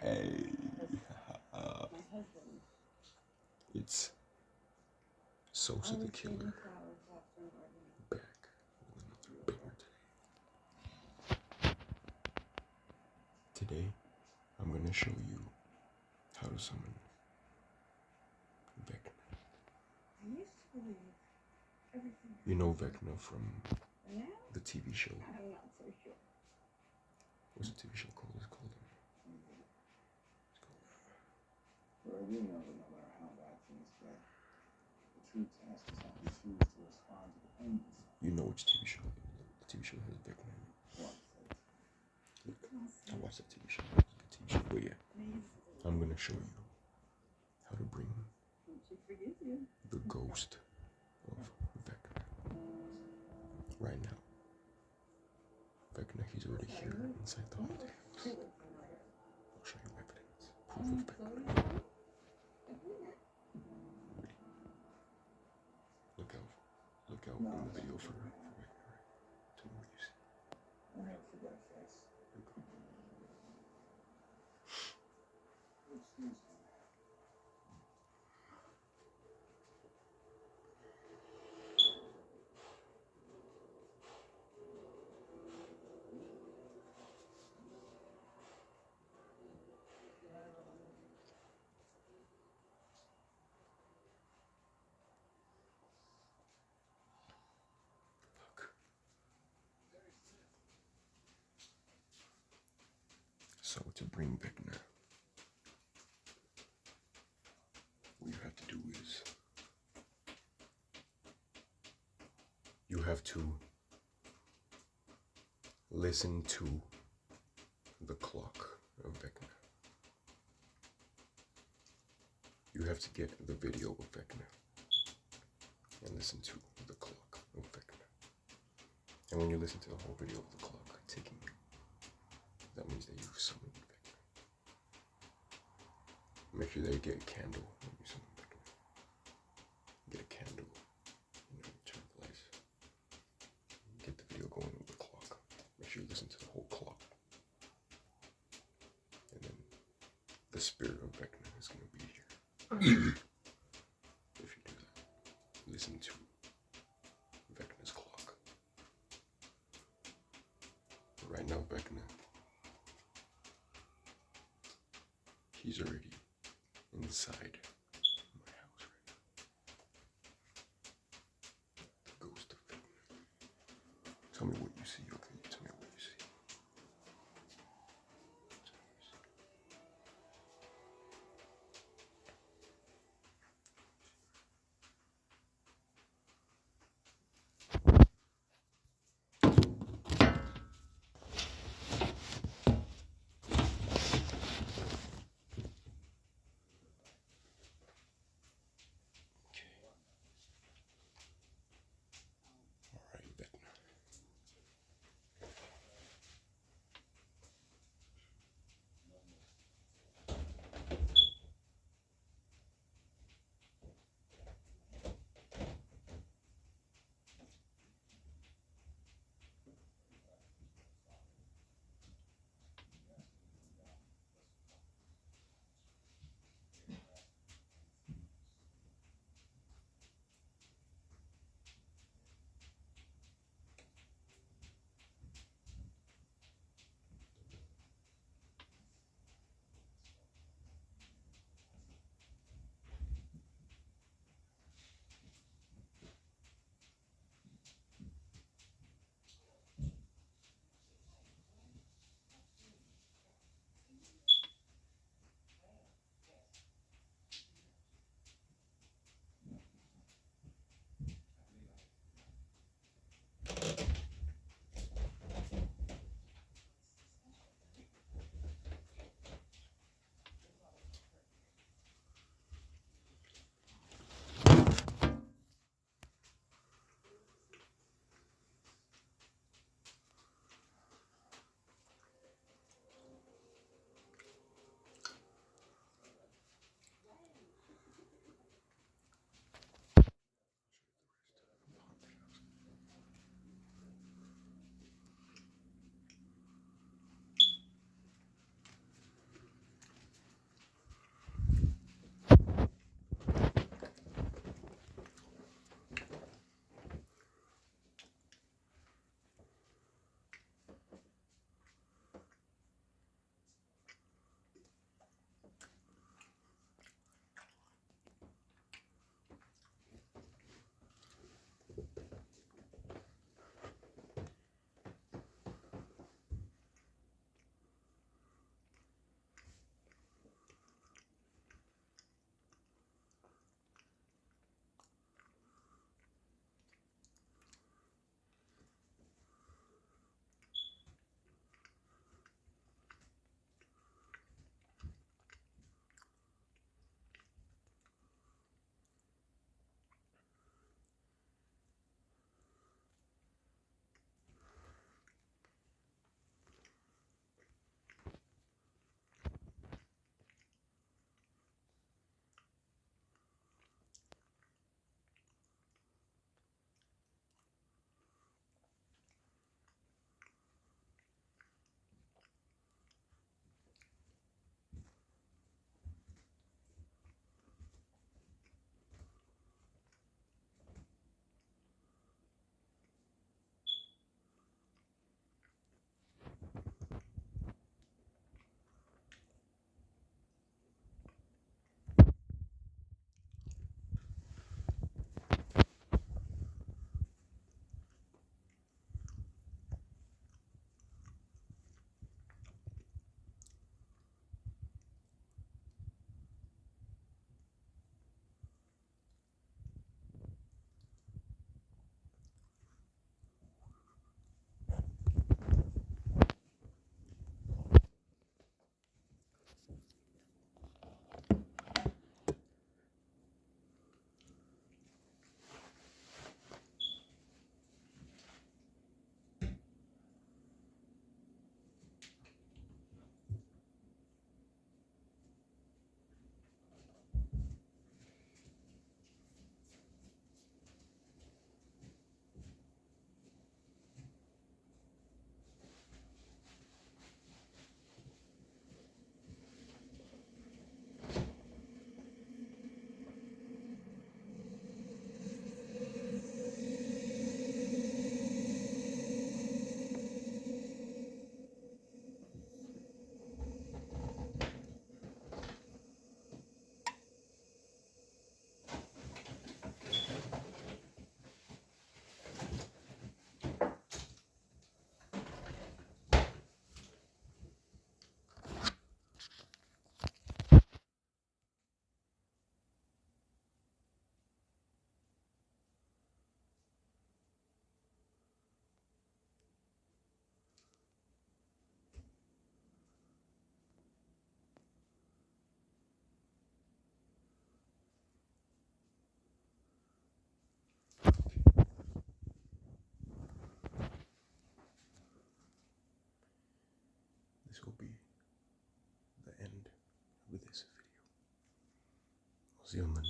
Hey, uh, it's Sosa the Killer back with another banger today. Today, I'm gonna show you how to summon Vecna. You know Vecna from the TV show. What's the TV show called? It's called. Well, we know that no matter how bad things get, the true test is how we choose to respond to the pain. You know which TV show? The TV show has Vecna. Look, I watched that TV show. It's a good TV show. But yeah, I'm gonna show you how to bring the ghost of Vecna right now. Vecna, he's already here inside the holiday house. I'll show you evidence, proof of Vecna. Look out in the video for Vecna, right? Tell me what you see. I never forget a face. Here we go. Excuse me. Look. So to bring Vecna, what you have to do is you have to listen to the clock of Vecna. You have to get the video of Vecna and listen to the clock of Vecna. And when you listen to the whole video of the clock ticking, that means that you've summoned Vecna. Make sure that you get a candle when you summon Vecna. Get a candle, turn the lights. Get the video going with the clock. Make sure you listen to the whole clock. And then the spirit of Vecna is going to be here. If you do that, listen to Vecna's clock. Right now, Vecna, he's already inside my house right now. The ghost of Vecna. Tell me what you see, okay? Tell me what you see. this will be the end of this video. I'll see you on the